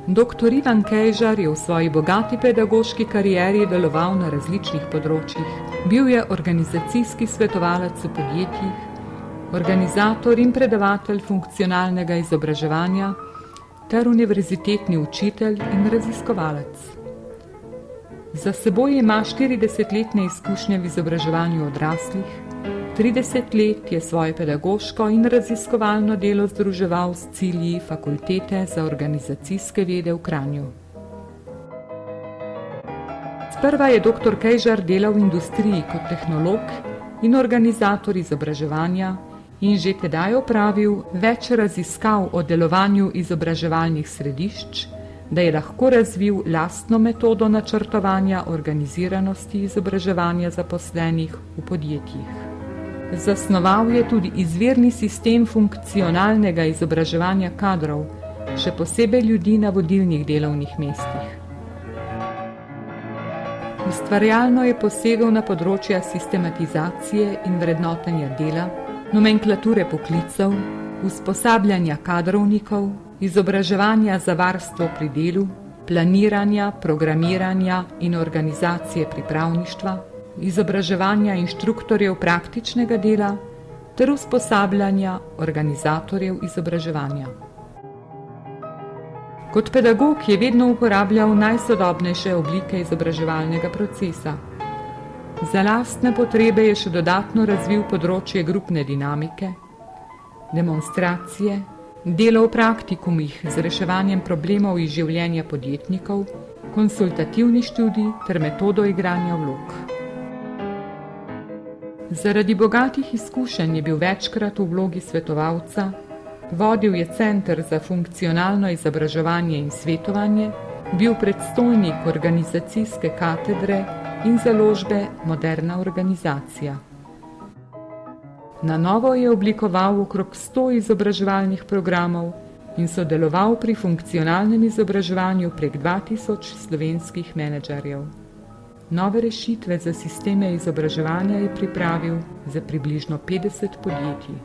Dr. Ivan Kejžar je v svoji bogati pedagoški karieri deloval na različnih področjih. Bil je organizacijski svetovalec v podjetjih, organizator in predavatelj funkcionalnega izobraževanja ter univerzitetni učitelj in raziskovalec. Za seboj ima 40-letne izkušnje v izobraževanju odraslih, 30 let je svoje pedagoško in raziskovalno delo združeval s cilji Fakultete za organizacijske vede v Kranju. Sprva je dr. Kejžar delal v industriji kot tehnolog in organizator izobraževanja in že tedaj opravil več raziskav o delovanju izobraževalnih središč, da je lahko razvil lastno metodo načrtovanja organiziranosti izobraževanja zaposlenih v podjetjih. Zasnoval je tudi izvirni sistem funkcionalnega izobraževanja kadrov, še posebej ljudi na vodilnih delovnih mestih. Ustvarjalno je posegel na področja sistematizacije in vrednotenja dela, nomenklature poklicev, usposabljanja kadrovnikov, izobraževanja za varstvo pri delu, planiranja, programiranja in organizacije pripravništva, izobraževanja inštruktorjev praktičnega dela ter usposabljanja organizatorjev izobraževanja. Kot pedagog je vedno uporabljal najsodobnejše oblike izobraževalnega procesa. Za lastne potrebe je še dodatno razvil področje grupne dinamike, demonstracije, delo v praktikumih z reševanjem problemov iz življenja podjetnikov, konsultativni študij ter metodo igranja vlog. Zaradi bogatih izkušenj je bil večkrat v vlogi svetovalca, vodil je Center za funkcionalno izobraževanje in svetovanje, bil predstojnik organizacijske katedre in založbe Moderna organizacija. Na novo je oblikoval okrog 100 izobraževalnih programov in sodeloval pri funkcionalnem izobraževanju prek 2000 slovenskih menedžerjev. Nove rešitve za sisteme izobraževanja je pripravil za približno 50 podjetij.